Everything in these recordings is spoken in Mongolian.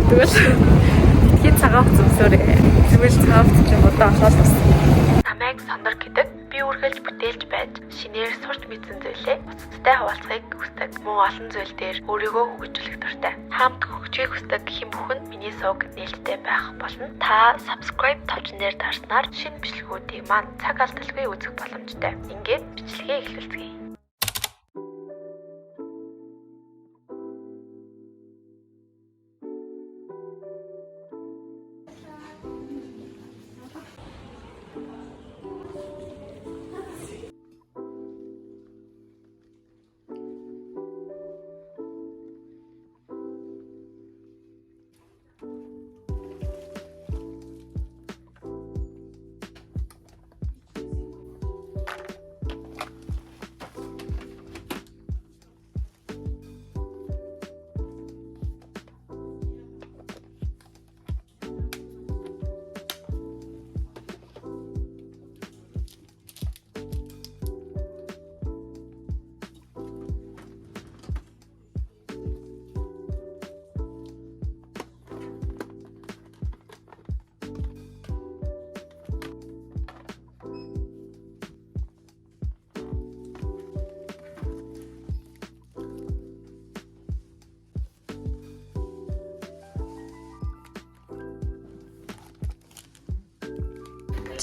Тэгвэл хий цагаан хувцас өмсөөрэй. Зүгээр цагаан хувцас юм одоо ахаад бас. Намайг Сонор гэдэг би үргэлж бүтээлж байж шинээр сурч мэдсэн зүйлээ бусдтай хуваалцахыг хүсдэг. Мөн олон зүйл дээр өөрийгөө хөгжүүлэх дуртай. Хамт хөгжихийг хүсдэг хэн бүхэнд миний сувг нээлттэй байх болно. Та subscribe товчон дээр дарснаар шинэ бичлэгүүдийг маань цаг алдалгүй үзэх боломжтой. Ингээд бичлэгээ эхлүүлцгээе.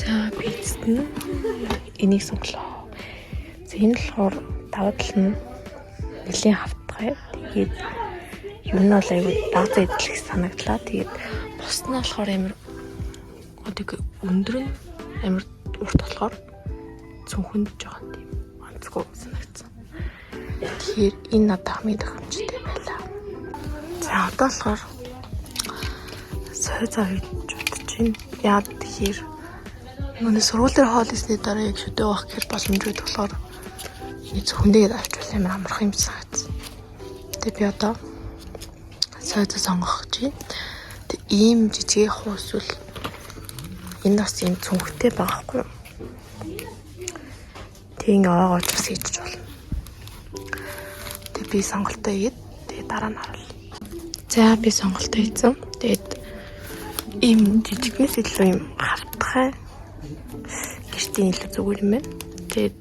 За би эцэстэн энийг сонглоо. За энэ болохоор даваа тал нь нэлийн хавтгай. Тэгээд юу нь бол аюу дагцаа идэх санагдлаа. Тэгээд бус нь болохоор амар одоо өндөр нь амар урт болохоор цүнхэнд жоохон тийм онцгой санагдсан. Тэгэхээр энэ надад хамгийн тохиромжтой байлаа. За одоо болохоор сой зав хийж бодож байна. Яа тэгэхээр манай сургууль дээр хоол идсний дараа яг шүдэ авах гэр боломжтой болохоор зөвхөндөө авчвал амар амарх юм санагдсан. Тэгээ би одоо сойд сонгох гэж байна. Тэг ийм жижиг хуусвал энэ бас юм цүнхтэй байгаа хгүй юу? Тэг ингээ оогооч бас хийж болно. Тэг би сонголтоо хийгээд тэгээ дараа нь харуул. За би сонголтоо хийсэн. Тэгээд ийм жижигнээс илүү юм хавтгай гэртийн илүү зүгээр юм байна. Тэгээд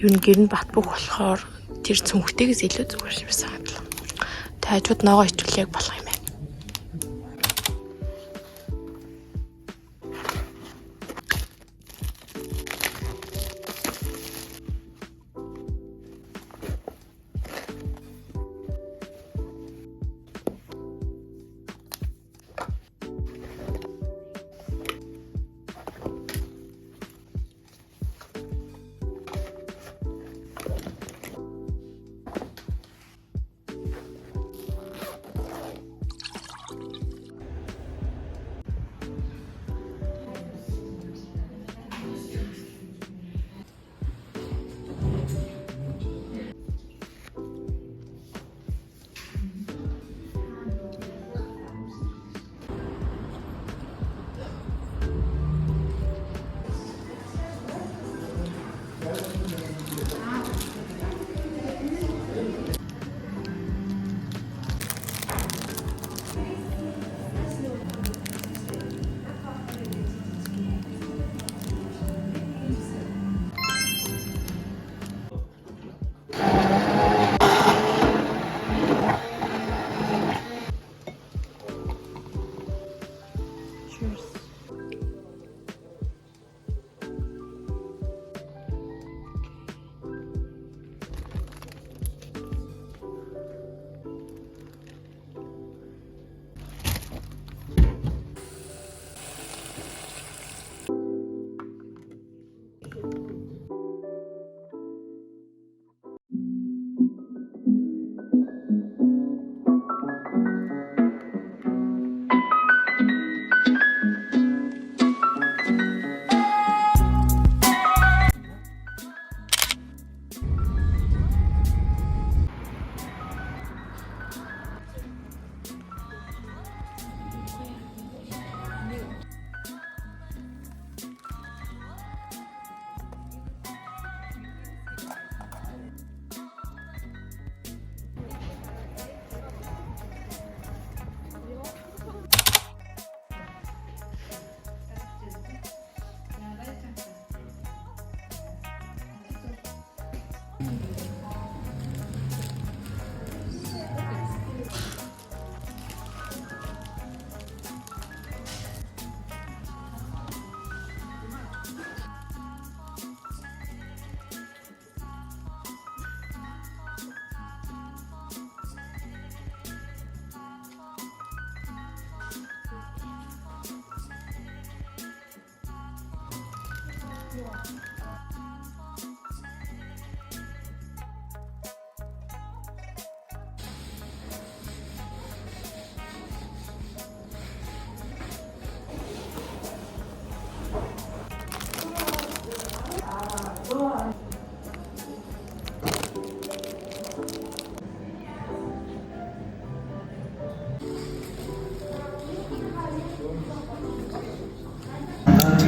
юу н гэр нь бат бөх болохоор тэр цүнхтэйгээс илүү зүгээр юм санагдлаа. Тэгээд хажууд ногоо ичвэл яг болох юм байна.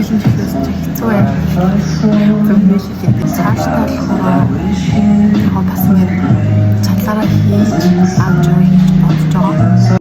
챌린ж хийхээс хэцүү байна. Зөвмөлөлтэй цаашдаа болохоор бас ингэ чадлаараа хийж авч явах гэж бодож байгаа.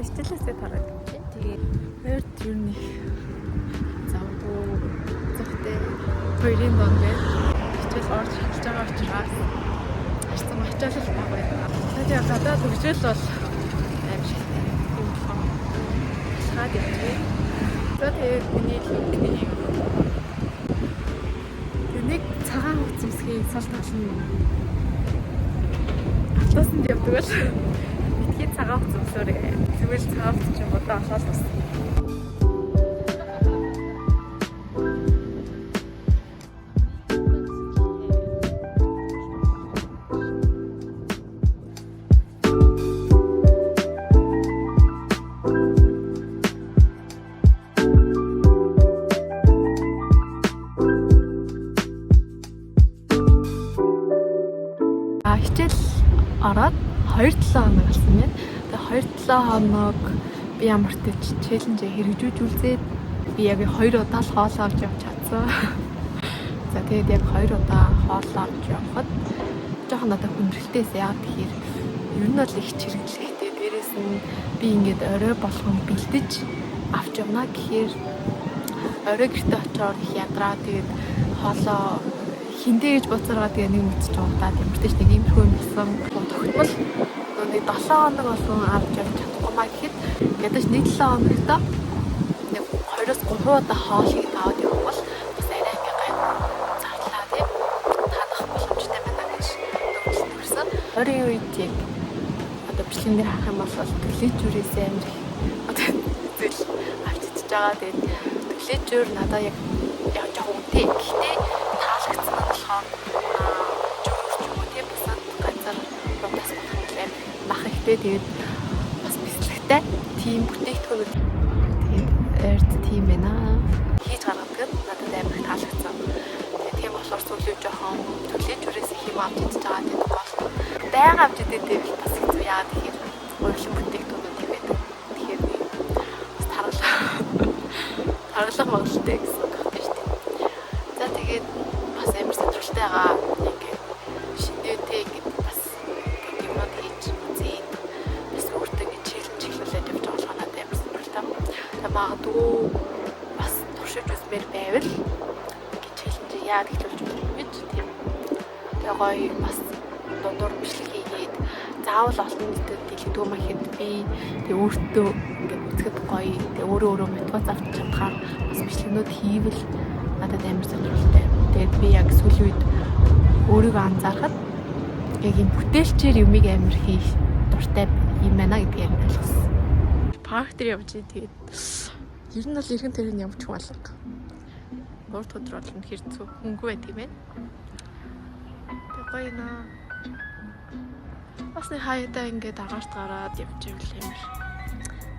Стилээсээ тараад байна. Тэгээд хоёрт юу нэг завгүй зөвхтэй хоёрын донд байна. Хичээл орж эхэлж байгаа учраас харцсан ачаалал баг байна. Тэгээд гадаад хөгжил бол аим шигтэй. Тийм болохоор саад явчих. Тэгээд миний лүкний нэг цагаан хүчмсгийн сал тал нь автосанд явдаг л битгий цагаан хүчмсөөрэй. Тэгвэл цагаан хүчм бодоо ахаад бас. Хичээл ороод 2-7 хоног болсон юм. Тэгээ 2-7 хоног би ямар ч челленж хэрэгжүүлж үзээд би яг 2 удаа л хоол авч явж чадсан. За тэгээд яг 2 удаа хоол авч явхад жоохон надад хүндрэлтээс яа тэгэхээр ер нь бол их чиргэлэхтэй. Дээрээс нь би ингээд орой болгон бэлдэж авч явна гэхээр орой гэртээ очиод их ядраа тэгээд хоолоо хиндэ гэж буцаараа тэгээ нэг мэдчих удаад ямарч нэг иймэрхүү юм болсон. Тогтмол нэг 7 хоног болсон авч явж чадахгүй маа гэхэд ядаж нэг 7 хоногт нэг 2-3 удаа хоолыг аваад явах бол бас арай ингээ гайгүй зарлаа тийм таадах боломжтой байна гэж төгссөн. Оройн үед яг одоо бичлэгэн дээр харах юм бол төлөөчүүрээс амир одоо зүйл авч идэж байгаа. Тэгээд төлөөчүүр надаа яг жоохон үнэтэй. Гэхдээ таалагдсан болохоор мах ихтэй тэгээд бас бэлтгэхтэй тийм бүтээгдэхүүн тэгээд ард тийм байна. Хийж гаргадаг надад амар их таалагдсан. Тэгээд тийм болохоор сүүлийн жоохон төлөөчүүрээс их юм авч идэж байгаа гэдэг бол байнга авч идэх бас хэцүү яа тэгэхээр өөрчлөн бүтээгдэхүүн тийм байдаг. Тэгэхээр бас таргалах магадaltaй гэсэн үг байна шүү дээ. За тэгээд бас амар сэтгэлтэй байгаа ингээ шинэтэй ингээ бас юмнууд хийж үзээ. Бас өөртөө ингээ челленж хийлээд явж байгаа болохоор надад амар сэтгэлтэй. Тэгээд магадгүй бас туршиж үзмээр байвал ингээ челленж яа гэхэлж гэж тийм. Тэгээд гоё бас дундуур бичлэг хийгээд заавал олон нийтэд дэлгэдэг юм ахэд би тэг өөртөө ингээ үзэхэд гоё тэг өөрөө мотивац авч чадхаар бас бичлэгнүүд хийвэл надад амар сонирхолтой. Тэгээд би яг сүүлийн үед өөрийгөө анзаархад яг юм бүтээлчээр юмыг амар хийх дуртай юм байна гэдгийг ойлгосон. Парк дээр явж тэгээд ер нь бол иргэн тэрэг явж хуалга. Урд өдөр бол үнэхээр хөнгөө байт юм байна. Тэгээд гоё наа. Бас нэг хаяада ингээд агаарт гараад явж ивэл амар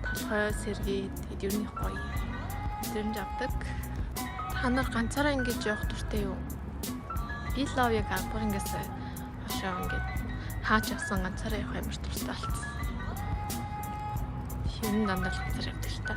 толгой сэргээд тэгээд ер нь гоё. Зэмж авдаг. Ханаар ганцаараа ингэж явах дуртай юу? Би лав яг бүр ингээс хашаа ингэж хаач явсан ганцаараа явах амар дуртай болсон. Шинэ дандаа ганцаар явдаг л та.